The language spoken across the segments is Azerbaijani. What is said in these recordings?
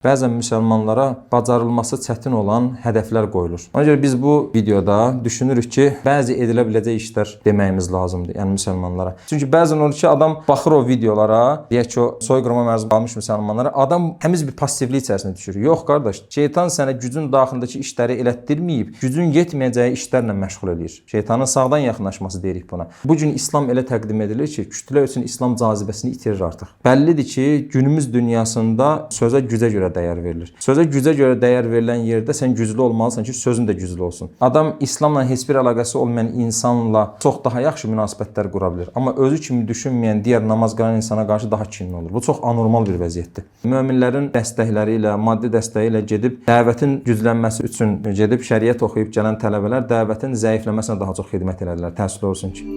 Bəzən müsəlmanlara bacarılması çətin olan hədəflər qoyulur. Ona görə biz bu videoda düşünürük ki, bəzi edilə biləcək işlər deməyimiz lazımdır, yəni müsəlmanlara. Çünki bəzən olur ki, adam baxır o videolara, deyək ki, o soyqırıma məruz qalmış müsəlmanlara, adam həmiz bir passivlik içərisində düşür. Yox qardaş, şeytan sənə gücün daxilindəki işləri elətdirməyib, gücün yetməyəcəyi işlərlə məşğul eləyir. Şeytanın sağdan yaxınlaşması deyirik buna. Bu gün İslam elə təqdim edilir ki, kütlə üçün İslam cazibəsini itirir artıq. Bəllidir ki, günümüz dünyasında sözə gücə görə dəyər verilir. Sözə gücə görə dəyər verilən yerdə sən güclü olmalısan ki, sözün də güclü olsun. Adam İslamla heç bir əlaqəsi olmayan insanla çox daha yaxşı münasibətlər qura bilər. Amma özü kimi düşünməyən digər namaz qılan insana qarşı daha kinli olur. Bu çox anormal bir vəziyyətdir. Möminlərin dəstəkləri ilə, maddi dəstəyi ilə gedib dəvətin güclənməsi üçün gedib şəriət oxuyub gələn tələbələr dəvətin zəifləməsinə daha çox xidmət edirlər. Təəssüf olsun ki.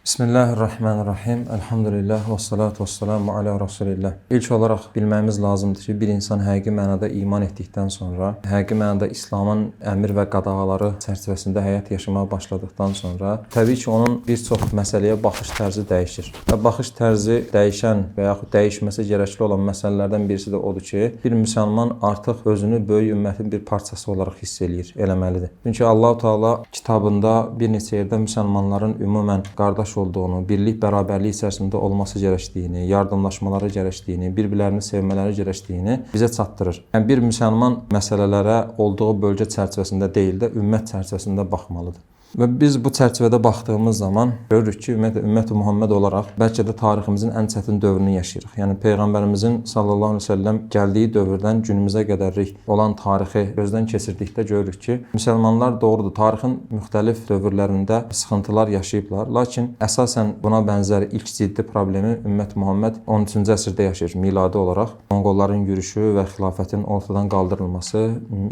Bismillahirrahmanirrahim. Elhamdülillah və salatu və salamu alə Rasulillah. İlk olaraq bilməyimiz lazımdır ki, bir insan həqiqi mənada iman etdikdən sonra, həqiqi mənada İslamın əmir və qadağaları çərçivəsində həyat yaşamaya başladıqdan sonra, təbii ki, onun bir çox məsələyə baxış tərzi dəyişir. Və baxış tərzi dəyişən və yaxud dəyişməsi gərəkli olan məsələlərdən birisi də odur ki, bir müsəlman artıq özünü böyük ümmətin bir parçası olaraq hiss eləyir, eləməlidir. Çünki Allah-u Teala kitabında bir neçə yerdə müsəlmanların ümumən qardaş olduğunu, birlik, bərabərlik içərisində olması gərəkdiyini, yardımlaşmaları gərəkdiyini, bir-birlərini sevmələri gərəkdiyini bizə çatdırır. Yəni bir müsəlman məsələlərə olduğu bölgə çərçivəsində deyil də, ümmət çərçivəsində baxmalıdır. Və biz bu çərçivədə baxdığımız zaman görürük ki, ümmət-i Muhammed olaraq bəlkə də tariximizin ən çətin dövrünü yaşayırıq. Yəni Peyğəmbərimizin sallallahu əleyhi və səlləm gəldiyi dövrdən günümüzə qədərlik olan tarixi gözdən keçirdikdə görürük ki, müsəlmanlar doğrudur, tarixin müxtəlif dövrlərində sıxıntılar yaşayıblar. Lakin əsasən buna bənzər ilk ciddi problemi ümmət-i Muhammed 13-cü əsrdə yaşayır miladi olaraq. Monqolların yürüşü və xilafətin ortadan qaldırılması,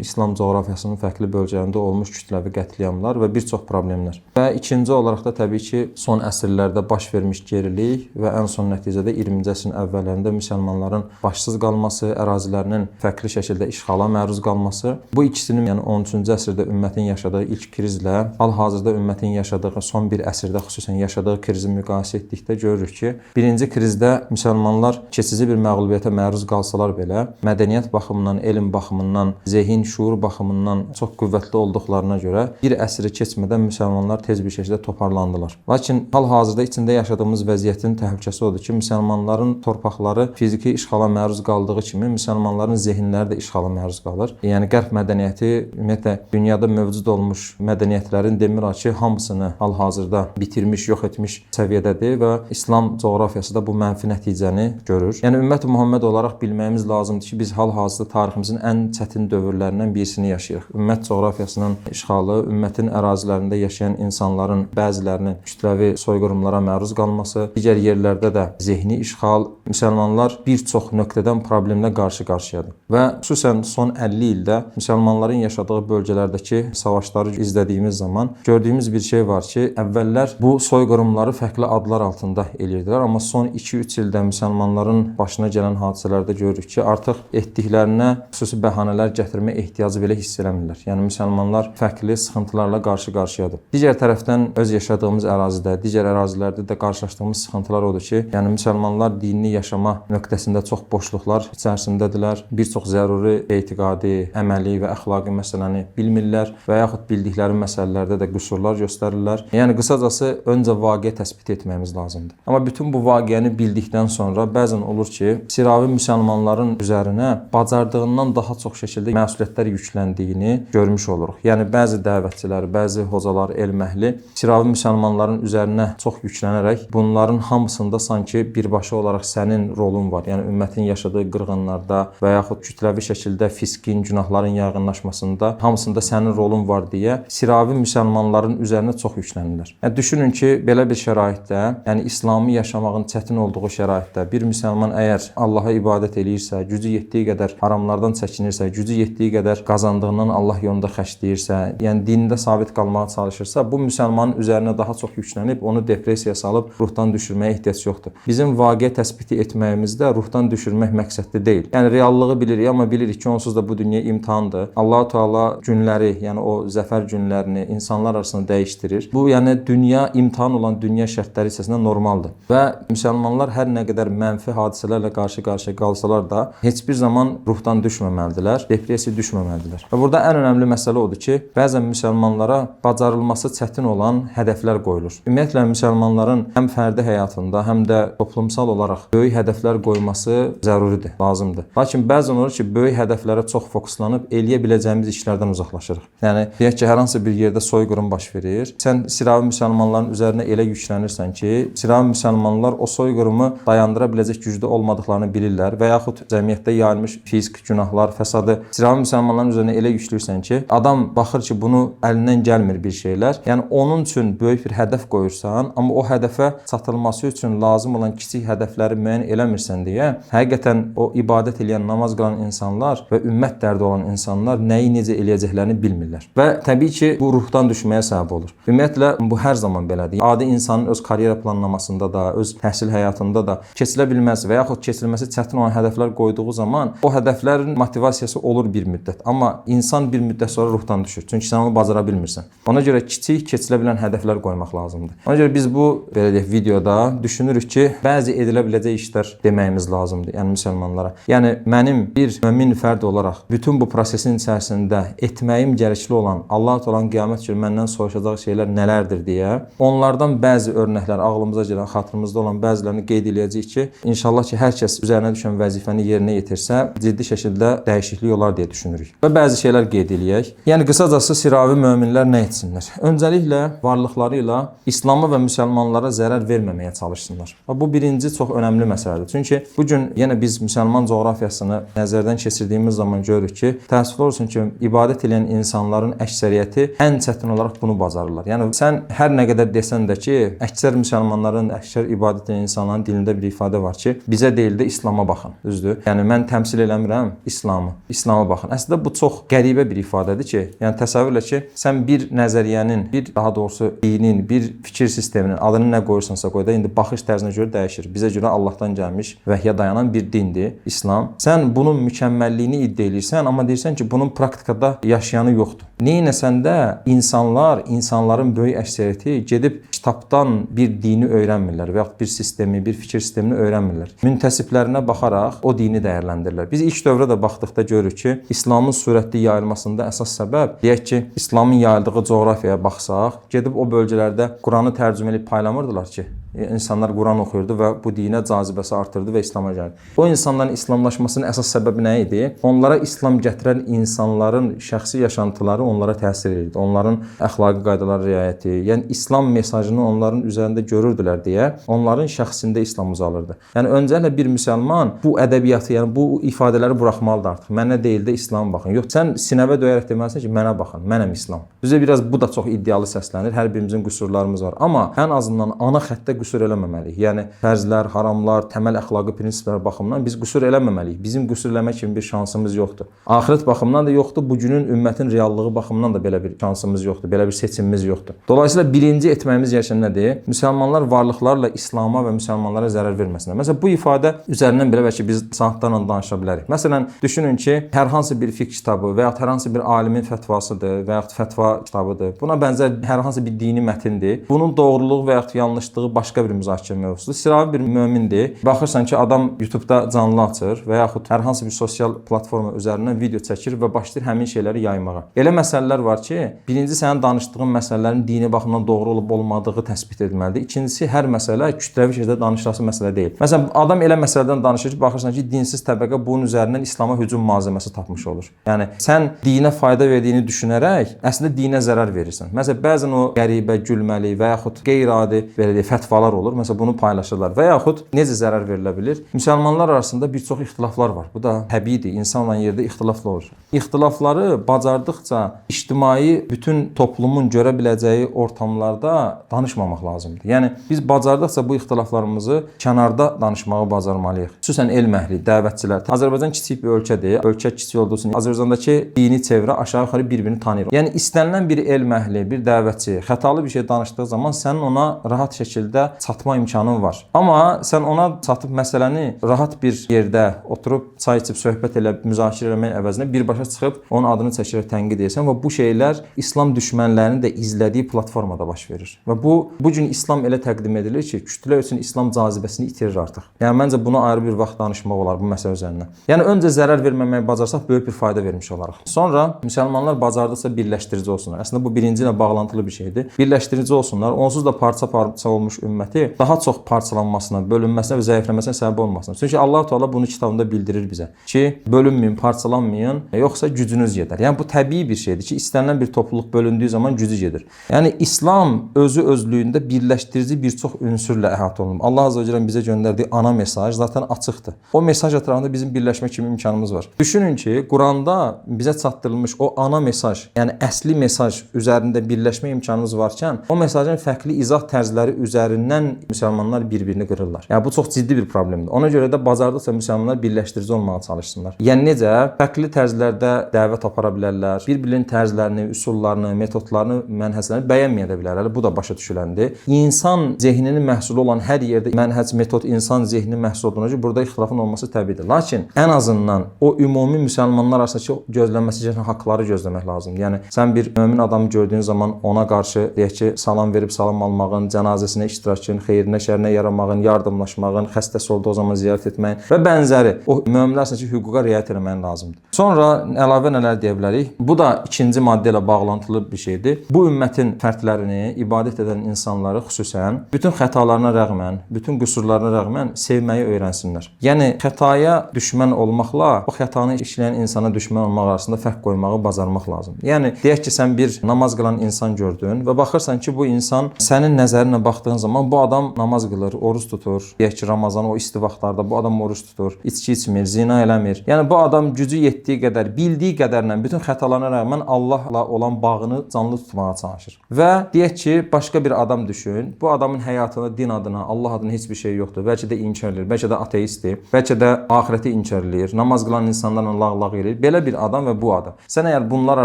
İslam coğrafiyasının fərqli bölgələrində olmuş kütləvi qətliamlar və bir çox problemlər. Və ikinci olaraq da təbii ki, son əsrlərdə baş vermiş gerilik və ən son nəticədə 20-ci əsrin əvvəllərində müsəlmanların başsız qalması, ərazilərinin fərqli şəkildə işğala məruz qalması. Bu ikisinin, yəni 13-cü əsrdə ümmətin yaşadığı ilk krizlə hal-hazırda ümmətin yaşadığı son bir əsrdə xüsusən yaşadığı krizi müqayisə etdikdə görürük ki, birinci krizdə müsəlmanlar keçici bir məğlubiyyətə məruz qalsalar belə, mədəniyyət baxımından, elm baxımından, zehin, şuur baxımından çox qüvvətli olduqlarına görə bir əsri keçmədən müsəlmanlar tez bir şəkildə toparlandılar. Lakin hal-hazırda içində yaşadığımız vəziyyətin təhlükəsi odur ki, müsəlmanların torpaqları fiziki işğala məruz qaldığı kimi müsəlmanların zehinləri də işğala məruz qalır. Yəni qərb mədəniyyəti ümumiyyətlə dünyada mövcud olmuş mədəniyyətlərin demir ki, hamısını hal-hazırda bitirmiş, yox etmiş səviyyədədir və İslam coğrafiyası da bu mənfi nəticəni görür. Yəni ümmət-i Muhammed olaraq bilməyimiz lazımdır ki, biz hal-hazırda tariximizin ən çətin dövrlərindən birisini yaşayırıq. Ümmət coğrafiyasının işğalı, ümmətin ərazilərində yaşayan insanların bəzilərinin kütləvi soyqırımlara məruz qalması, digər yerlərdə də zehni işğal, müsəlmanlar bir çox nöqtədən problemlə qarşı-qarşıyadır. Və xüsusən son 50 ildə müsəlmanların yaşadığı bölgələrdəki savaşları izlədiyimiz zaman gördüyümüz bir şey var ki, əvvəllər bu soyqırımları fərqli adlar altında eləyirdilər, amma son 2-3 ildə müsəlmanların başına gələn hadisələrdə görürük ki, artıq etdiklərinə xüsusi bəhanələr gətirmə ehtiyacı belə hiss eləmirlər. Yəni müsəlmanlar fərqli sıxıntılarla qarşı-qarşıyadır. Digər tərəfdən öz yaşadığımız ərazidə, digər ərazilərdə də qarşılaşdığımız sıxıntılar odur ki, yəni müsəlmanlar dinini yaşama nöqtəsində çox boşluqlar içərisindədirlər. Bir çox zəruri etiqadi, əməli və əxlaqi məsələni bilmirlər və yaxud bildikləri məsələlərdə də qüsurlar göstərirlər. Yəni qısacası öncə vaqiə təsbit etməyimiz lazımdır. Amma bütün bu vaqiəni bildikdən sonra bəzən olur ki, siravi müsəlmanların üzərinə bacardığından daha çox şəkildə məsuliyyətlər yükləndiyini görmüş oluruq. Yəni bəzi dəvətçilər, bəzi hocalar, elm əhli siravi müsəlmanların üzərinə çox yüklənərək bunların hamısında sanki birbaşa olaraq sənin rolun var. Yəni ümmətin yaşadığı qırğınlarda və yaxud kütləvi şəkildə fiskin, günahların yayğınlaşmasında hamısında sənin rolun var deyə siravi müsəlmanların üzərinə çox yüklənirlər. Yəni düşünün ki, belə bir şəraitdə, yəni İslamı yaşamağın çətin olduğu şəraitdə bir müsəlman əgər Allaha ibadət eləyirsə, gücü yetdiyi qədər haramlardan çəkinirsə, gücü yetdiyi qədər qazandığından Allah yolunda xərcləyirsə, yəni dinində sabit qalmağa çalışırsa, bu müsəlmanın üzərinə daha çox yüklənib, onu depressiyaya salıb ruhdan düşürməyə ehtiyac yoxdur. Bizim vaqiə təsbiti etməyimizdə ruhdan düşürmək məqsədli deyil. Yəni reallığı bilirik, amma bilirik ki, onsuz da bu dünya imtahandır. Allah-u Teala günləri, yəni o zəfər günlərini insanlar arasında dəyişdirir. Bu, yəni dünya imtahan olan dünya şərtləri içərisində normaldır. Və müsəlmanlar hər nə qədər mənfi hadisələrlə qarşı-qarşıya qalsalar da heç bir zaman ruhdan düşməməlidirlər, depressiyaya düşməməlidirlər. Və burada ən önəmli məsələ odur ki, bəzən müsəlmanlara bacarılması çətin olan hədəflər qoyulur. Ümumiyyətlə müsəlmanların həm fərdi həyatında, həm də toplumsal olaraq böyük hədəflər qoyması zəruridir, lazımdır. Lakin bəzən olur ki, böyük hədəflərə çox fokuslanıb eləyə biləcəyimiz işlərdən uzaqlaşırıq. Yəni deyək ki, hər hansı bir yerdə soyqırım baş verir. Sən sıravi müsəlmanların üzərinə elə yüklənirsən ki, sıravi müsəlmanlar o soyqırımı dayandıra biləcək gücdə olmadıklarını bilirlər və yaxud cəmiyyətdə yayılmış fiziki günahlar, fəsadı sıravi müsəlmanların üzərinə elə yükləyirsən ki, adam baxır ki, bunu əlindən gəlmir bir şeylər. Yəni onun üçün böyük bir hədəf qoyursan, amma o hədəfə çatılması üçün lazım olan kiçik hədəfləri müəyyən eləmirsən deyə, həqiqətən o ibadət edən, namaz qılan insanlar və ümmət dərdi olan insanlar nəyi necə eləyəcəklərini bilmirlər. Və təbii ki, bu ruhdan düşməyə səbəb olur. Ümumiyyətlə bu hər zaman belədir. Adi insanın öz karyera planlamasında da, öz təhsil həyatında da keçilə bilməz və yaxud keçirilməsi çətin olan hədəflər qoyduğu zaman o hədəflərin motivasiyası olur bir müddət. Amma insan bir müddət sonra ruhdan düşür. Çünki sən onu bacara bilmirsən. Ona görə kiçik, keçilə bilən hədəflər qoymaq lazımdır. Ona görə biz bu belə deyək videoda düşünürük ki, bəzi edilə biləcək işlər deməyimiz lazımdır, yəni müsəlmanlara. Yəni mənim bir mömin fərd olaraq bütün bu prosesin içərisində etməyim gərəkli olan, Allah-u Teala'nın qiyamət günü məndən soruşacaq şeylər nələrdir deyə, onlardan bəzi örnəklər ağlımıza gələn, xatırımızda olan bəzilərini qeyd edəcəyik ki, inşallah ki, hər kəs üzərinə düşən vəzifəni yerinə yetirsə, ciddi şəkildə dəyişiklik olar deyə düşünürük. Və bəzi şeylər qeyd edək. Yəni qısacası sıravi möminlər nə etsinlər? Öncəliklə varlıqları ilə İslam'a və müsəlmanlara zərər verməməyə çalışsınlar. Bu birinci çox önəmli məsələdir. Çünki bu gün yenə biz müsəlman coğrafiyasını nəzərdən keçirdiyimiz zaman görürük ki, təəssüf olsun ki, ibadət edən insanların əksəriyyəti ən çətin olaraq bunu bacarırlar. Yəni sən hər nə qədər desən də ki, əksər müsəlmanların, əksər ibadət edən insanların dilində bir ifadə var ki, bizə deyil də İslam'a baxın. Düzdür? Yəni mən təmsil eləmirəm İslamı. İslam'a baxın. Əslində bu çox qəribə bir ifadədir ki, yəni təsəvvür elə ki, sən bir nəzəriyyənin, daha doğrusu dinin, bir fikir sisteminin adını nə qoyursansa qoy da indi baxış tərzinə görə dəyişir. Bizə görə Allahdan gəlmiş vəhyə dayanan bir dindir İslam. Sən bunun mükəmməlliyini iddia edirsən, amma deyirsən ki, bunun praktikada yaşayanı yoxdur. Neynəsən də insanların böyük əksəriyyəti gedib kitabdan bir dini öyrənmirlər və yaxud bir sistemi, bir fikir sistemini öyrənmirlər. Müntəsiblərinə baxaraq o dini dəyərləndirirlər. Biz ilk dövrə də baxdıqda görürük ki, İslamın sürətli yayılmasında əsas səbəb, deyək ki, İslamın yayıldığı coğrafiyaya baxsaq, gedib o bölgələrdə Quranı tərcümə edib paylamırdılar ki, insanlar Quran oxuyurdu və bu dinə cazibəsi artırdı və İslam'a gəldi. O insanların İslamlaşmasının əsas səbəbi nə idi? Onlara İslam gətirən insanların şəxsi yaşantıları onlara təsir edirdi. Onların əxlaqi qaydalara riayəti, yəni İslam mesajını onların üzərində görürdülər deyə onların şəxsində İslam uzalırdı. Yəni öncələ bir müsəlman bu ədəbiyyatı, yəni bu ifadələri buraxmalıdır artıq. Mənə deyil də İslam'a baxın. Yox, sən sinəvə döyərək deməlisən ki, mənə baxın, mənəm İslam. Bizə biraz bu da çox iddialı səslənir. Hər birimizin qüsurlarımız var. Amma ən azından ana xəttə qüsur eləməməliyik. Yəni fərzlər, haramlar, təməl əxlaqi prinsiplər baxımından biz qüsur eləməməliyik. Bizim qüsur eləmək kimi bir şansımız yoxdur. Axirət baxımından da yoxdur. Bugünün ümmətin reallığı baxımından da belə bir şansımız yoxdur. Belə bir seçimimiz yoxdur. Dolayısıyla birinci etməyimiz gerçəkən nədir? Müsəlmanlar varlıqlarla İslam'a və müsəlmanlara zərər verməsinlər. Məsələn, bu ifadə üzərindən belə bəlkə biz saatlarla danışa bilərik. Məsələn, düşünün ki, hər hansı bir fiqh kitabı və ya hər hansı bir alimin fətvasıdır və ya fətva kitabıdır. Buna bənzər hər hansı bir dini mətindir. Bunun doğruluğu və ya yanlışlığı başqa bir müzakirə mövzusudur. Sıravi bir mömindir. Baxırsan ki, adam YouTube-da canlı açır və yaxud hər hansı bir sosial platforma üzərindən video çəkir və başlayır həmin şeyləri yaymağa. Elə məsələlər var ki, birinci sənin danışdığın məsələlərin dini baxımdan doğru olub olmadığı təsbit edilməlidir. İkincisi, hər məsələ kütləvi şəkildə danışılası məsələ deyil. Məsələn, adam elə məsələdən danışır ki, baxırsan ki, dinsiz təbəqə bunun üzərindən İslam'a hücum malzəməsi tapmış olur. Yəni sən dinə fayda verdiyini düşünərək əslində dinə zərər verirsən. Məsələn, bəzən o qəribə, gülməli və yaxud qeyri-adi belə deyək, fətvalar xətalar olur. Məsələn, bunu paylaşırlar və yaxud necə zərər verilə bilər? Müsəlmanlar arasında bir çox ixtilaflar var. Bu da təbiidir. İnsanla yerdə ixtilaflar olur. İxtilafları bacardıqca ictimai bütün toplumun görə biləcəyi ortamlarda danışmamaq lazımdır. Yəni biz bacardıqca bu ixtilaflarımızı kənarda danışmağı bacarmalıyıq. Xüsusən elm əhli, dəvətçilər. Azərbaycan kiçik bir ölkədir. Ölkə kiçik olduğu üçün Azərbaycandakı dini çevrə aşağı-yuxarı bir-birini tanıyır. Yəni istənilən bir elm əhli, bir dəvətçi xətalı bir şey danışdığı zaman sənin ona rahat şəkildə çatma imkanın var. Amma sən ona çatıb məsələni rahat bir yerdə oturub çay içib söhbət elə müzakirə etmək əvəzinə birbaşa çıxıb onun adını çəkərək tənqid edirsən və bu şeylər İslam düşmənlərinin də izlədiyi platformada baş verir. Və bu gün İslam elə təqdim edilir ki, kütlə üçün İslam cazibəsini itirir artıq. Yəni məncə buna ayrı bir vaxt danışmaq olar bu məsələ üzərindən. Yəni öncə zərər verməməyi bacarsaq böyük bir fayda vermiş olarıq. Sonra müsəlmanlar bacardıqca birləşdirici olsunlar. Əslində bu birinci ilə bağlantılı bir şeydir. Birləşdirici olsunlar. Onsuz da parça-parça olmuş ümməti daha çox parçalanmasına, bölünməsinə və zəifləməsinə səbəb olmasın. Çünki Allah Teala bunu kitabında bildirir bizə ki, bölünməyin, parçalanmayın, yoxsa gücünüz gedər. Yəni bu təbii bir şeydir ki, istənilən bir topluluq bölündüyü zaman gücü gedir. Yəni İslam özü özlüyündə birləşdirici bir çox ünsürlə əhatə olunub. Allah Azza və Cəllə bizə göndərdiyi ana mesaj zaten açıqdır. O mesaj ətrafında bizim birləşmə kimi imkanımız var. Düşünün ki, Quranda bizə çatdırılmış o ana mesaj, yəni əsli mesaj üzərində birləşmə imkanımız varkən, o mesajın fərqli izah tərzləri üzərindən müsəlmanlar bir-birini qırırlar. Yəni bu çox ciddi bir problemdir. Ona görə də bacardıqca müsəlmanlar birləşdirici olmağa çalışsınlar. Yəni necə? Fərqli tərzlərdə dəvət apara bilərlər. Bir-birinin tərzlərini, üsullarını, metodlarını, mənhəclərini bəyənməyə də bilərlər. Bu da başa düşüləndir. İnsan zehninin məhsulu olan hər yerdə mənhəc, metod insan zehninin məhsulu olduğuna görə burada ixtilafın olması təbiidir. Lakin ən azından o ümumi müsəlmanlar arasındakı gözlənməsi gerəkən haqqları gözləmək lazımdır. Yəni sən bir mömin adamı gördüyün zaman ona qarşı deyək ki, salam verib salam almağın, cənazəsinə iştirakın, xeyrinə, şərinə yaramağın, yardımlaşmağın, xəstəsi olduğu zaman ziyarət etməyin və bənzəri o möminlər arasındakı hüquqa riayət etməyin lazımdır. Sonra əlavə nələr deyə bilərik? Bu da ikinci maddə ilə bağlantılı bir şeydir. Bu ümmətin fərdlərini, ibadət edən insanları xüsusən bütün xətalarına rəğmən, bütün qüsurlarına rəğmən sevməyi öyrənsinlər. Yəni xətaya düşmən olmaqla o xətanı işləyən insana düşmən olmaq arasında fərq qoymağı bacarmaq lazımdır. Yəni deyək ki, sən bir namaz qılan insan gördün və baxırsan ki, bu insan sənin nəzərinlə baxdığın zaman bu adam namaz qılır, oruç tutur. Deyək ki, Ramazan o isti vaxtlarda bu adam oruç tutur, içki içmir, zina eləmir. Yəni bu adam gücü yetdiyi qədər, bildiyi qədərlə bütün xətalarına rəğmən Allahla olan bağını canlı tutmağa çalışır. Və deyək ki, başqa bir adam düşün. Bu adamın həyatında din adına, Allah adına heç bir şey yoxdur. Bəlkə də inkar edir, bəlkə də ateistdir, bəlkə də axirəti inkar edir, namaz qılan insanlarla lağ-lağ edir. Belə bir adam və bu adam. Sən əgər bunlar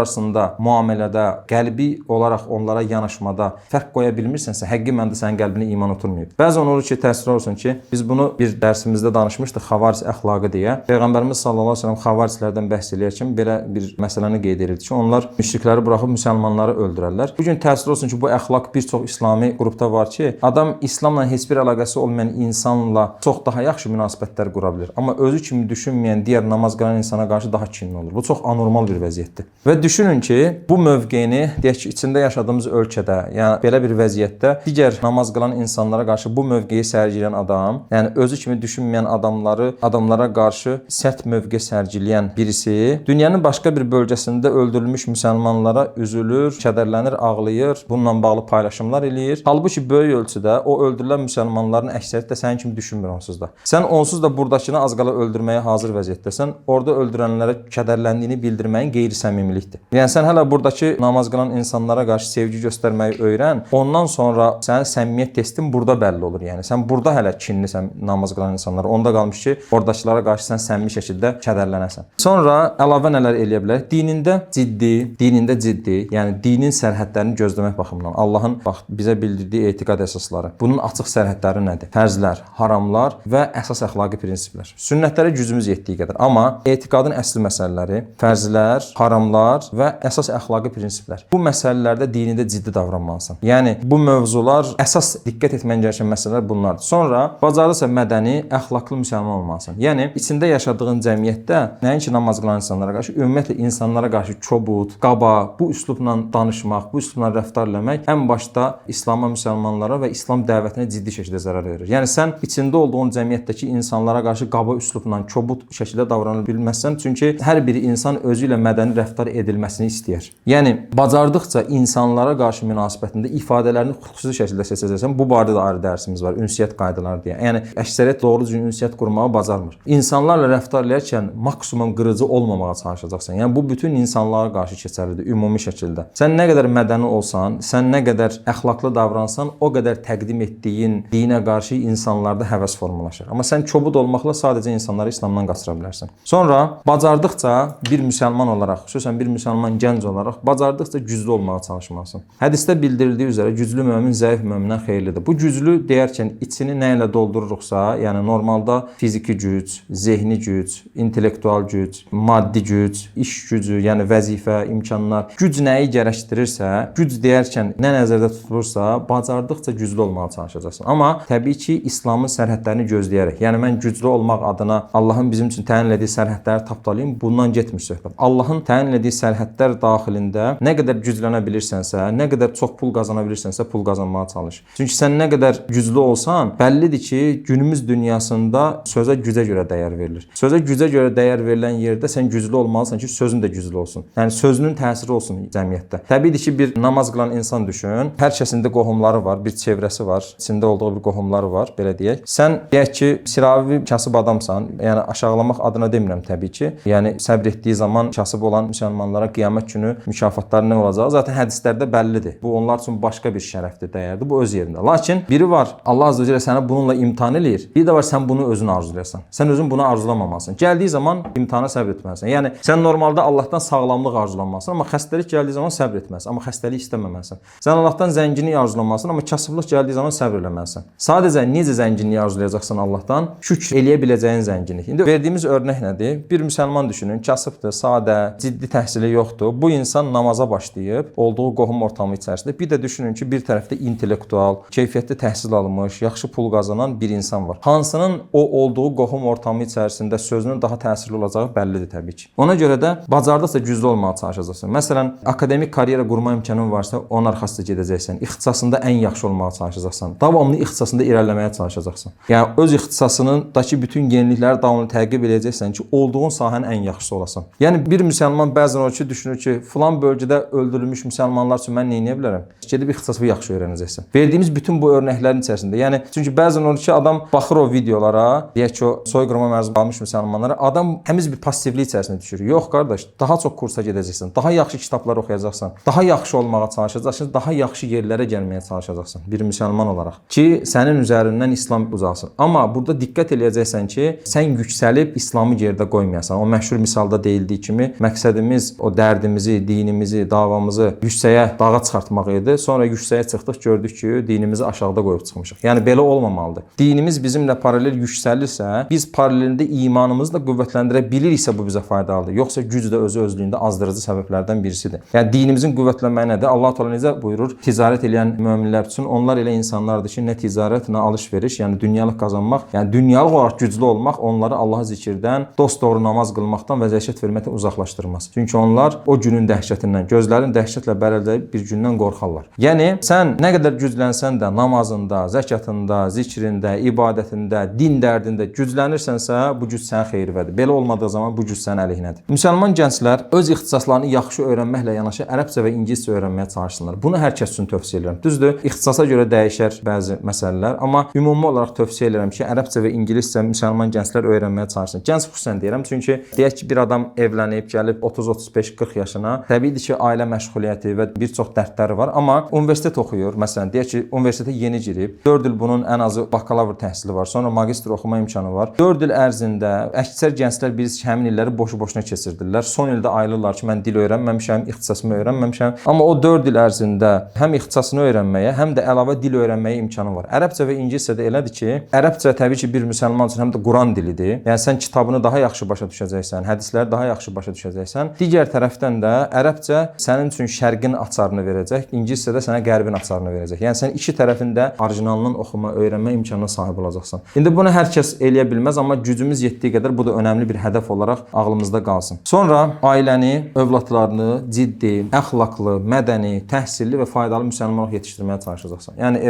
arasında müamilədə, qəlbi olaraq onlara yanaşmada fərq qoya bilmirsənsə, həqiqi məndə sənin qəlbinə iman oturmayıb. Bəzən olur ki, təəssüf olsun ki, biz bunu bir dərsimizdə danışmışdıq, xavaric əxlaqı deyə. Peyğəmbərimiz sallallahu əleyhi və səlləm xavariclərdən bəhs eləyərkən belə bir məsələni qeyd edirdi ki, onlar müşrikləri buraxıb müsəlmanları öldürərlər. Bu gün təəssüf olsun ki, bu əxlaq bir çox İslami qrupda var ki, adam İslamla heç bir əlaqəsi olmayan insanla çox daha yaxşı münasibətlər qura bilər. Amma özü kimi düşünməyən digər namaz qılan insana qarşı daha kinli olur. Bu çox anormal bir vəziyyətdir. Və düşünün ki, bu mövqeyini deyək ki, içində yaşadığımız ölkədə, yəni belə bir vəziyyətdə digər namaz qılan insanlara qarşı bu mövqeyi sərgiləyən adam, yəni özü kimi düşünməyən adamlara qarşı sərt mövqe sərgiləyən birisi dünyanın başqa bir bölgəsində öldürülmüş müsəlmanlara üzülür, kədərlənir, ağlayır, bununla bağlı paylaşımlar eləyir. Halbuki böyük ölçüdə o öldürülən müsəlmanların əksəriyyəti də sənin kimi düşünmür onsuz da. Sən onsuz da buradakını az qala öldürməyə hazır vəziyyətdəsən. Orada öldürənlərə kədərləndiyini bildirməyin qeyri-səmimilikdir. Yəni sən hələ buradakı namaz qılan insanlara qarşı sevgi göstərməyi öyrən. Ondan sonra sənin səmimiyyət testin burada bəlli olur. Yəni sən burada hələ kinlisən namaz qılan insanlara. Onda qalmış ki, oradakılara qarşı sən səmimi şəkildə kədərlənəsən. Sonra əlavə nələr eləyə bilər? Dinində ciddi, yəni dinin sərhədlərini gözləmək baxımından Allahın bizə bildirdiyi etiqad əsasları. Bunun açıq sərhədləri nədir? Fərzlər, haramlar və əsas əxlaqi prinsiplər. Sünnətlərə gücümüz yetdiyi qədər. Amma etiqadın əsli məsələləri, fərzlər, haramlar və əsas əxlaqi prinsiplər. Bu məsələlərdə dinində ciddi davranmalısan. Yəni bu mövzular əsas diqqət etmən gərəkən məsələlər bunlardır. Sonra bacarırsa mədəni, əxlaqlı müsəlman olmalısan. Yəni içində yaşadığın cəmiyyətdə nəinki namaz qılan insanlara qarşı, ümumiyyətlə insanlara qarşı kobud, qaba, bu üslubla danışmaq, bu üslubla rəftar eləmək ən başda İslama, müsəlmanlara və İslam dəvətinə ciddi şəkildə zərər verir. Yəni sən içində olduğun cəmiyyətdəki insanlara qarşı qaba üslubla, kobud şəkildə davrana bilməzsən, çünki hər bir insan özü ilə mədəni rəftar edilməsini istəyir. Yəni bacardıqca insanlara qarşı münasibətində ifadələrini xüsusi şəkildə seçəcəksən. Bu barədə də ayrı dərsimiz var, ünsiyyət qaydaları deyə. Yəni əksəriyyət doğru düzgün ünsiyyət qurmağı bacarmır. İnsanlarla rəftar edərkən maksimum qırıcı olmamağa çalışacaqsan. Yəni bu bütün insanlara qarşı keçərlidir ümumi şəkildə. Sən nə qədər mədəni olsan, sən nə qədər əxlaqlı davransan, o qədər təqdim etdiyin dinə qarşı insanlarda həvəs formalaşır. Amma sən kobud olmaqla sadəcə insanları İslamdan qaçıra bilərsən. Sonra bacardıqca bir müsəlman olaraq, xüsusən bir müsəlman gənc olaraq bacardıqca güclü olmağa çalışmalısın. Hədisdə bildirildiyi üzrə güclü mömin zəif mömindən xeyirlidir. Bu güclü deyərkən içini nə ilə doldururuqsa, yəni normalda fiziki güc, zehni güc, intellektual güc, maddi güc, iş gücü, yəni vəzifə, imkanlar, güc nəyi gərəkdirirsə, güc deyərkən nə nəzərdə tutulursa, bacardıqca güclü olmağa çalışacaqsın. Amma təbii ki, İslamın sərhədlərini gözləyərək, yəni mən güclü olmaq adına Allahın bizim üçün təyin etdiyi sərhədləri tapdalayım, bundan getmir söhbət. Allahın təyin etdiyi sərhədlər daxilində nə qədər güclənə bilirsənsə, nə qədər çox pul qazana bilirsənsə, pul qazanmağa çalış. Çünki sən nə qədər güclü olsan, bəllidir ki, günümüz dünyasında sözə gücə görə dəyər verilir. Sözə gücə görə dəyər verilən yerdə sən güclü olmalısan ki, sözün də güclü olsun. Yəni sözünün təsiri olsun cəmiyyətdə. Təbiidir ki, bir namaz qılan insan düşün, hər kəsində qohumları var, bir çevrəsi var, içində olduğu bir qohumları var, belə deyək. Sən deyək ki, siravi kasıb adamsan, yəni aşağılamaq adına demirəm təbii ki. Yəni səbr etdiyi zaman kasıb olan müsəlmanlara qiyamət günü mükafatları nə olacağı zaten hədislərdə bəllidir. Bu onlar üçün başqa bir şərəfdir, dəyərdir. Bu öz yerində. Lakin biri var, Allah Azza və Cəllə səni bununla imtahan eləyir. Bir də var, sən bunu özün arzulayırsan. Sən özün bunu arzulamamalısın. Gəldiyi zaman imtahana səbr etməlisən. Yəni sən normalda Allahdan sağlamlıq arzulamalısın, amma xəstəlik gəldiyi zaman səbr etməlisən, amma xəstəlik istəməməlisən. Sən Allahdan zənginlik arzulamalısın, amma kasıblıq gəldiyi zaman səbr eləməlisən. Sadəcə necə zənginliyi arzulayacaqsan Allahdan? Şükr eləyə biləcəyin zənginlik. İndi verdiyimiz örnək nədir? Bir müsəlman düşünün, kasıbdır, sadə, ciddi təhsili yoxdur. Bu insan namaza başlayıb, olduğu qohum ortamı içərisində. Bir də düşünün ki, bir tərəfdə intellektual, keyfiyyətli təhsil almış, yaxşı pul qazanan bir insan var. Hansının o olduğu qohum ortamı içərisində sözünün daha təsirli olacağı bəllidir təbii ki. Ona görə də bacardıqca güclü olmağa çalışacaqsan. Məsələn, akademik karyera qurma imkanın varsa, onun arxasında gedəcəksən. İxtisasında ən yaxşı olmağa çalışacaqsan. Davamlı ixtisasında irəliləməyə çalışacaqsan. Yəni öz ixtisasındakı bütün yenilikləri davamlı təqib edəcəksən ki, olduğun sahənin ən yaxşısı olasan. Yəni bir müsəlman bəzən o ki düşünür ki, filan bölgədə öldürülmüş müsəlmanlar üçün mən nə edə bilərəm? Gedib ixtisası yaxşı öyrənəcəksən. Verdiyimiz bütün bu örnəklərin içərisində, yəni çünki bəzən olur ki, adam baxır o videolara, deyək ki, o soyqırıma məruz qalmış müsəlmanlara, adam həmiz bir passivlik içərisində düşür. Yox qardaş, daha çox kursa gedəcəksən, daha yaxşı kitablar oxuyacaqsan, daha yaxşı olmağa çalışacaqsan, daha yaxşı yerlərə gəlməyə çalışacaqsan bir müsəlman olaraq ki, sənin üzərindən İslam uzaqsın. Amma burada diqqət eləyəcəksən ki, sən yüksəlib İslamı yerdə qoymayasan. O məşhur misalda deyildiyi kimi, məqsədimiz o dərdimizi, dinimizi, davamızı yüksəyə, dağa çıxartmaq idi. Sonra yüksəyə çıxdıq, gördük ki, dinimizi aşağıda qoyub çıxmışıq. Yəni belə olmamalıdır. Dinimiz bizimlə paralel yüksəlirsə, biz paralelində imanımızı da qüvvətləndirə biliriksə bu bizə faydalıdır. Yoxsa güc də özü-özlüyündə azdırıcı səbəblərdən birisidir. Yəni dinimizin qüvvətlənməyi nədir? Allah Teala necə buyurur? Ticarət edən möminlər üçün onlar elə insanlardır ki, nə ticarət, nə alış-veriş, yəni dünyalıq qazanmaq, yəni dünyalıq olaraq güclü olmaq onları Allah'a zikirdən, dosdoğru namaz qılmaqdan və zəkat verməkdən uzaqlaşdırmaz. Çünki onlar o günün dəhşətindən, gözlərin dəhşətlə bərəldəyib bir gündən qorxarlar. Yəni sən nə qədər güclənsən də namazında, zəkatında, zikrində, ibadətində, din dərdində güclənirsənsə, bu güc sənə xeyirvədir. Belə olmadığı zaman bu güc sənin əleyhinədir. Müsəlman gənclər öz ixtisaslarını yaxşı öyrənməklə yanaşı ərəbcə və ingiliscə öyrənməyə çalışsınlar. Bunu hər kəs üçün tövsiyə edirəm. Düzdür, ixtisasa görə dəyişər bəzi məsələlər, amma ümumi olaraq tövsiyə edirəm ki, ərəbcə və ingiliscə müsəlman gənclər öyrənməyə çalışsın. Gənc xüsusən deyirəm, çünki deyək ki, bir adam evlənib, gəlib 30-35-40 yaşına, təbiidir ki, ailə məşğuliyyəti və bir çox dərdləri var, amma universitet oxuyur. Məsələn, deyək ki, universitetə yeni girib, 4 il bunun ən azı bakalavr təhsili var, sonra magistr oxuma imkanı var. 4 il ərzində əksər gənclər bilirsiniz ki, həmin illəri boşu-boşuna keçirdirlər. Son ildə ayılırlar ki, mən dil öyrənməmişəm, ixtisasımı öyrənməmişəm. Amma o 4 il ərzində həm ixtisasını öyrənməyə, həm də əlavə dil öyrənməyə imkanı var. Ərəbcə və ingiliscə də elədir ki, ərəbcə təbii ki, bir müsəlman üçün həm də Quran dilidir. Yəni sən kitabını daha yaxşı başa düşəcəksən, hədisləri daha yaxşı başa düşəcəksən. Digər tərəfdən də ərəbcə sənin üçün şərqin açarını verəcək, ingiliscə də sənə qərbin açarını verəcək. Yəni sən iki tərəfində orijinalından oxuma, öyrənmə imkanına sahib olacaqsan. İndi bunu hər kəs eləyə bilməz, amma gücümüz yetdiyi qədər bu da önəmli bir hədəf olaraq ağlımızda qalsın. Sonra ailəni, övladlarını ciddi, əxlaqlı, mədəni, təhsilli və faydalı müsəlman olaraq yetişdirməyə çalışacaqsan. Yəni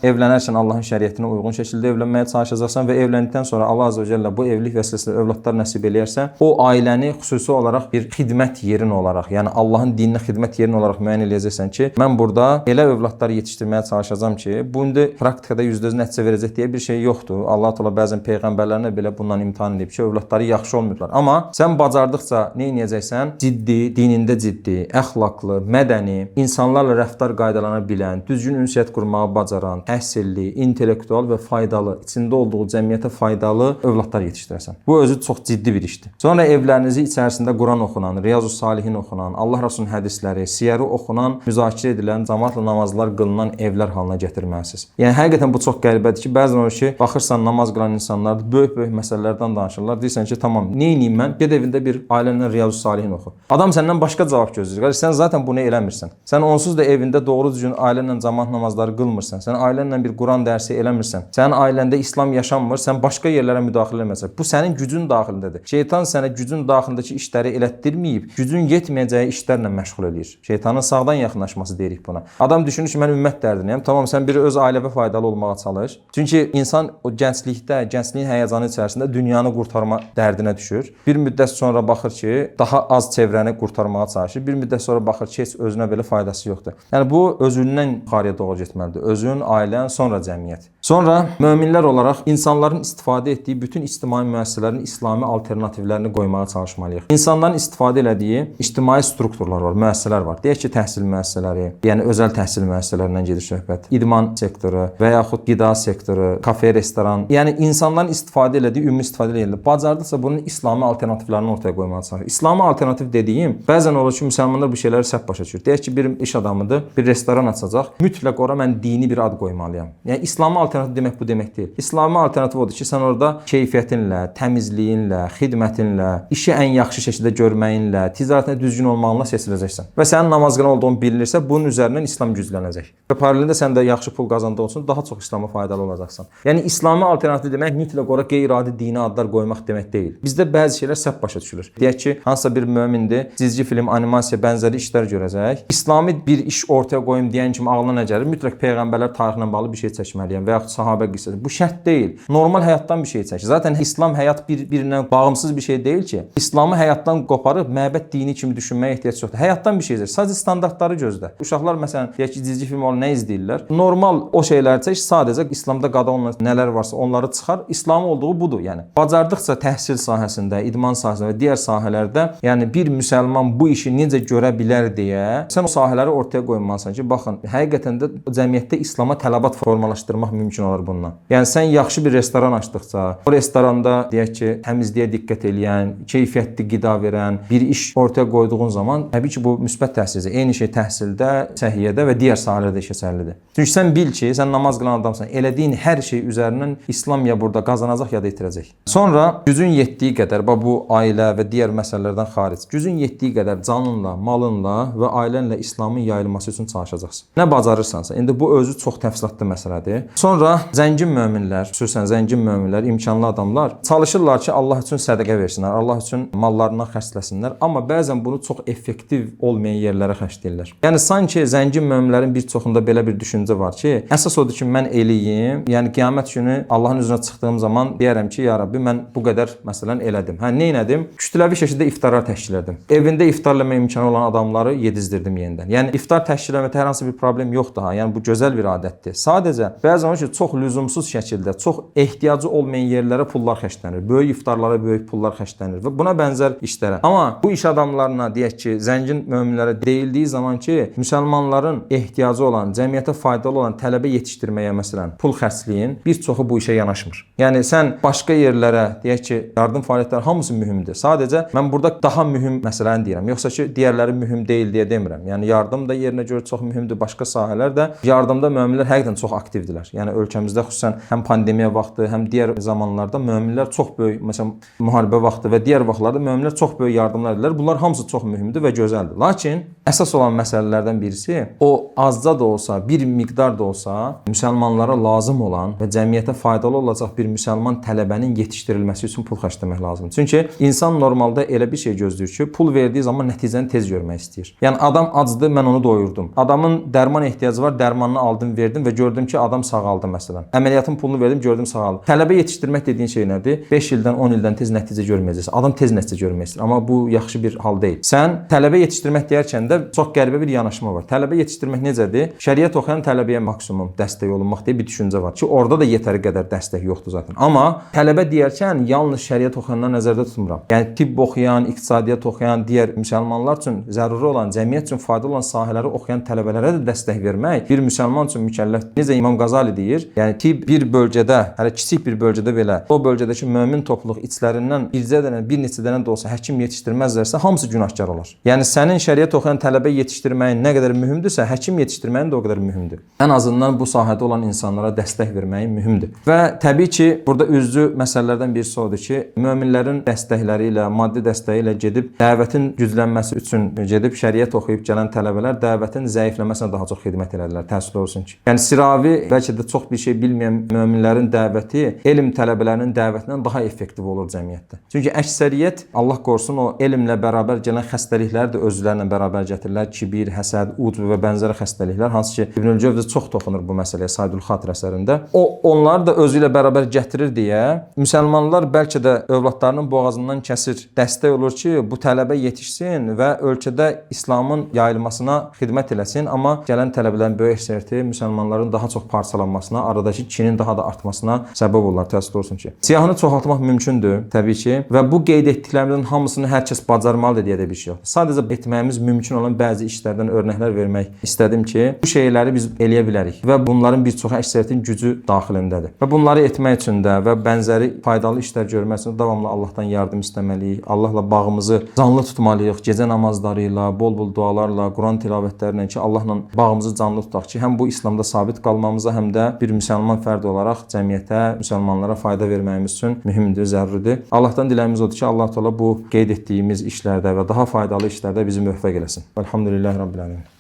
evlənərkən Allahın şəriətinə uyğun şəkildə evlənməyə çalışacaqsan və evləndikdən sonra Allah Azza və Cəllə bu evlilik vəsiləsi övladlar nəsib eləyərsə, o ailəni xüsusi olaraq bir xidmət yerin olaraq, yəni Allahın dininə xidmət yerin olaraq müəyyən eləyəcəksən ki, mən burada elə övladları yetişdirməyə çalışacağam danışacağam ki, bu indi praktikada %100 nəticə verəcək deyə bir şey yoxdur. Allah Teala bəzən peyğəmbərlərinə belə bundan imtahan edib ki, övladları yaxşı olmurlar. Amma sən bacardıqca nə edəcəksən? Ciddi, dinində ciddi, əxlaqlı, mədəni, insanlarla rəftar qaydalana bilən, düzgün ünsiyyət qurmağı bacaran, təhsilli, intellektual və faydalı, içində olduğu cəmiyyətə faydalı övladlar yetişdirəsən. Bu özü çox ciddi bir işdir. Sonra evlərinizi içərisində Quran oxunan, Riyazu Salihin oxunan, Allah Rasulunun hədisləri, siyarı oxunan, müzakirə edilən, cəmaatla namazlar qılınan evlər halına gətirməlisiniz. Yəni həqiqətən bu çox qəribədir ki, bəzən olur ki, baxırsan namaz qılan insanlar böyük məsələlərdən danışırlar. Deyirsən ki, tamam, nə edeyim mən? Get evində bir ailənin Riyazu Salihin oxu. Adam səndən başqa cavab gözləyir. Qardaş, sən zaten bunu eləmirsən. Sən onsuz da evində doğru düzgün ailə ilə cəmaat namazları qılmırsan. Sən ailənlə bir Quran dərsi eləmirsən. Sənin ailəndə İslam yaşanmır. Sən başqa yerlərə müdaxilə eləmirsən. Bu sənin gücün daxilindədir. Şeytan sənə gücün daxilindəki işləri elətdirməyib, gücün yetməyəcəyi işlərlə məşğul eləyir. Şeytanın sağdan yaxınlaşması deyirik buna. Adam düşünür ki, mən ümmət dərdiniyəm. Tamam, sən biri öz ailəvə faydalı olmağa çalış. Çünki insan o gənclikdə, gəncliyin həyəcanı içərisində dünyanı qurtarma dərdinə düşür. Bir müddət sonra baxır ki, daha az çevrəni qurtarmağa çalışır. Bir müddət sonra baxır ki, heç özünə belə faydası yoxdur. Yəni bu özündən yuxarıya doğru getməlidir. Özün, ailən, sonra cəmiyyət. Sonra möminlər olaraq insanların istifadə etdiyi bütün ictimai müəssisələrin İslami alternativlərini qoymağa çalışmalıyıq. İnsanların istifadə elədiyi ictimai strukturlar var, müəssisələr var. Deyək ki, təhsil müəssisələri, yəni özəl təhsil müəssisələrindən gedir söhbət. İdman sektoru və yaxud qida sektoru, kafe, restoran. Yəni insanların istifadə elədiyi, ümumi istifadə elədiyi. Bacardıqca bunun İslami alternativlərini ortaya qoymağa çalışır. İslami alternativ dediyim, bəzən olur ki, müsəlmanlar bu şeyləri səhv başa düşür. Deyək ki, bir iş adamıdır, bir restoran açacaq. Mütləq ora mən dini bir ad qoymalıyam. Yəni İslami alternativ demək bu demək deyil. İslami alternativ odur ki, sən orada keyfiyyətinlə, təmizliyinlə, xidmətinlə, işi ən yaxşı şəkildə görməyinlə, ticarətində düzgün olmağınla seçiləcəksən. Və sənin namaz qılan olduğun bilinirsə, bunun üzərindən İslam güclənəcək. Və paralelində sən də yaxşı pul qazandığı üçün daha çox İslama faydalı olacaqsan. Yəni İslami alternativ demək mütləq ora qeyri-adi dini adlar qoymaq demək deyil. Bizdə bəzi şeylər səhv başa düşülür. Deyək ki, hansısa bir mömindir, cizgi film, animasiya bənzəri işlər görəcək. İslami bir iş ortaya qoyum deyən kimi ağlına nə gəlir? Mütləq peyğəmbərlər tarixi ilə bağlı bir şey çəkməliyəm və yaxud sahabə qissəsi. Bu şərt deyil. Normal həyatdan bir şey çəkir. Zaten İslam həyat bir-birindən bağımsız bir şey deyil ki. İslamı həyatdan qoparıb məbəd dini kimi düşünməyə ehtiyac yoxdur. Həyatdan bir şey çəkir. Sadəcə standartları gözlə. Uşaqlar məsələn, deyək ki, cizgi film nə izləyirlər? Normal o şeyləri çək, sadəcə İslamda qada olunan nələr varsa onları çıxar. İslam olduğu budur. Yəni bacardıqca təhsil sahəsində, idman sahəsində və digər sahələrdə, yəni bir müsəlman bu işi necə görə bilər deyə sən o sahələri ortaya qoymalısan ki, baxın, həqiqətən də cəmiyyətdə İslama tələbat formalaşdırmaq mümkün olur bundan. Yəni sən yaxşı bir restoran açdıqca, o restoranda deyək ki, təmizliyə diqqət eləyən, keyfiyyətli qida verən bir iş ortaya qoyduğun zaman, təbii ki, bu müsbət təsirdir. Eyni şey təhsildə, səhiyyədə və digər sahələrdə keçərlidir. Çünki sən bil ki, sən namaz qılan adamsan, elədiyin hər şey üzərindən İslam ya burada qazanacaq ya da itirəcək. Sonra gücün yetdiyi qədər, bu ailə və digər məsələlərdən xaric, gücün yetdiyi qədər canınla, malınla və ailənlə İslamın yayılması üçün çalışacaqsın. Nə bacarırsansa. İndi bu özü çox təfsilatlı məsələdir. Sonra zəngin möminlər, xüsusən zəngin möminlər, imkanlı adamlar çalışırlar ki, Allah üçün sədəqə versinlər, Allah üçün mallarından xərcləsinlər, amma bəzən bunu çox effektiv olmayan yerlərə xərcləyirlər. Yəni sanki zəngin möminlərin bir çoxunda belə bir düşüncə var ki, əsas odur ki, mən eləyim, yəni qiyamət günü Allahın üzünə çıxdığım zaman deyərəm ki, ya Rabbi, mən bu qədər məsələn elədim. Nə elədim? Kütləvi şəkildə iftarlar təşkil etdim. Evində iftar eləmə imkanı olan adamları yedizdirdim yenidən. Yəni iftar təşkil etməkdə hər hansı bir problem yoxdur ha. Yəni bu gözəl bir adətdir. Sadəcə bəzən olur ki, çox lüzumsuz şəkildə, çox ehtiyacı olmayan yerlərə pullar xərclənir. Böyük iftarlara böyük pullar xərclənir və buna bənzər işlərə. Amma bu iş adamlarına deyək ki, zəngin möminlərə deyildiyi zaman ki, müsəlmanların ehtiyacı olan, cəmiyyətə faydalı olan tələbə yetişdirməyə məsələn pul xərcləyin, bir çoxu bu işə yanaşmır. Yəni sən başqa yerlərə deyək ki, yardım fəaliyyətləri hamısı mühümdür. Sadəcə mən burada daha mühüm məsələni deyirəm. Yoxsa ki, digərləri mühüm deyil deyə demirəm. Yəni yardım da yerinə görə çox mühümdür. Başqa sahələr də yardımda möminlər həqiqətən çox aktivdirlər. Yəni ölkəmizdə xüsusən həm pandemiya vaxtı, həm digər zamanlarda möminlər çox böyük, məsələn, müharibə vaxtı və digər vaxtlarda möminlər çox böyük yardımlar edirlər. Bunlar hamısı çox mühümdür və gözəldir. Lakin əsas olan məsələlərdən birisi o azca da olsa, bir miqdar da olsa müsəlmanlara lazım olan və cəmiyyətə faydalı olacaq bir müsəlman tələbənin yetişdirilməsi üçün pul xərcləmək lazımdır. Çünki insan normalda elə bir şey gözləyir ki, pul verdiyi zaman nəticəni tez görmək istəyir. Yəni adam acdır, mən onu doyurdum. Adamın dərman ehtiyacı var, dərmanını aldım, verdim və gördüm ki, adam sağaldı əməliyyata məsələn. Əməliyyatın pulunu verdim, gördüm sağalır. Tələbə yetişdirmək dediyin şey nədir? 5 ildən, 10 ildən tez nəticə görməyəcəksən. Adam tez nəticə görmək istəyir, amma bu yaxşı bir hal deyil. Sən tələbə yetişdirmək deyərkən də çox qəribə bir yanaşma var. Tələbə yetişdirmək necədir? Şəriət oxuyan tələbəyə maksimum dəstək olunmaq deyə bir düşüncə var ki, orada da yetəri qədər dəstək yoxdur zaten. Amma tələbə deyərkən yalnız şəriət oxuyanları nəzərdə tutmuram. Yəni tibb oxuyan, iqtisadiyyat oxuyan, digər müsəlmanlar üçün zəruri olan, cəmiyyət üçün faydalı olan sahələri oxuyan tələbələrə də dəstək vermək bir müsəlman üçün mükəlləfdir. Necə İmam Qazali deyir, yəni tibb bir bölgədə, hələ kiçik bir bölgədə belə o bölgədəki mömin topluluq içlərindən bircə dənə, bir neçə dənə də olsa həkim yetişdirməzlərsə hamısı günahkar olar. Yəni sənin şəriət oxuyan tələbə yetişdirməyin nə qədər mühümdürsə, həkim yetişdirməyin də o qədər mühümdür. Ən azından bu sahədə olan insanlara dəstək verməyin mühümdür. Və təbii ki, burada üzvü məsələlərdən birisi odur ki, möminlərin dəstəkləri ilə, maddi dəstəyi ilə gedib dəvətin güclənməsi üçün gedib şəriət oxuyub gələn tələbələr dəvətin zəifləməsinə daha çox xidmət edirlər. Təəssüf olsun ki. Yəni sıravi bəlkə də çox bir şey bilməyən möminlərin dəvəti elm tələbələrinin dəvətindən daha effektiv olur cəmiyyətdə. Çünki əksəriyyət Allah qorusun o elmlə bərabər gələn xəstəlikləri də özlərlə bərabər gətirirlər. Kibir, həsəd, ucb və bənzəri xəstəliklər, hansı ki İbnül Cövzi çox toxunur bu məsələyə Saidül Xatir əsərində. Onları da özü ilə bərabər gətirir deyə müsəlmanlar bəlkə də övladlarının boğazından kəsir. Dəstək olur ki, bu tələbə yetişsin və ölkədə İslamın yayılmasına xidmət eləsin, amma gələn tələbələrin böyük əksəriyyəti müsəlmanların daha çox parçalanmasına, aradakı kinin daha da artmasına səbəb olurlar. Təəssüf olsun ki. Siyahını çoxaltmaq mümkündür, təbii ki, və bu qeyd etdiklərimizin hamısını hər kəs bacarmalıdır deyə də bir şey yoxdur. Sadəcə etməyimiz mümkün olan bəzi işlərdən örnəklər vermək istədim ki, bu şeyləri biz eləyə bilərik və bunların bir çoxu əksəriyyətin gücü daxilindədir. Və bunları etmək üçün də və bənzəri faydalı işlər görmək üçün davamlı Allahdan yardım istəməliyik. Allahla bağımızı canlı tutmalıyıq, gecə namazları ilə, bol-bol dualarla, Quran tilavətləri ilə ki, Allahla bağımızı canlı tutaq ki, həm bu İslamda sabit qalmamıza, həm də bir müsəlman fərd olaraq cəmiyyətə, müsəlmanlara fayda verməyimiz üçün mühümdür, zəruridir. Allahdan diləyimiz odur ki, Allah Teala bu qeyd etdiyimiz işlərdə və daha faydalı işlərdə bizi müvəffəq eləsin. Elhamdülillahi Rabbil alemin.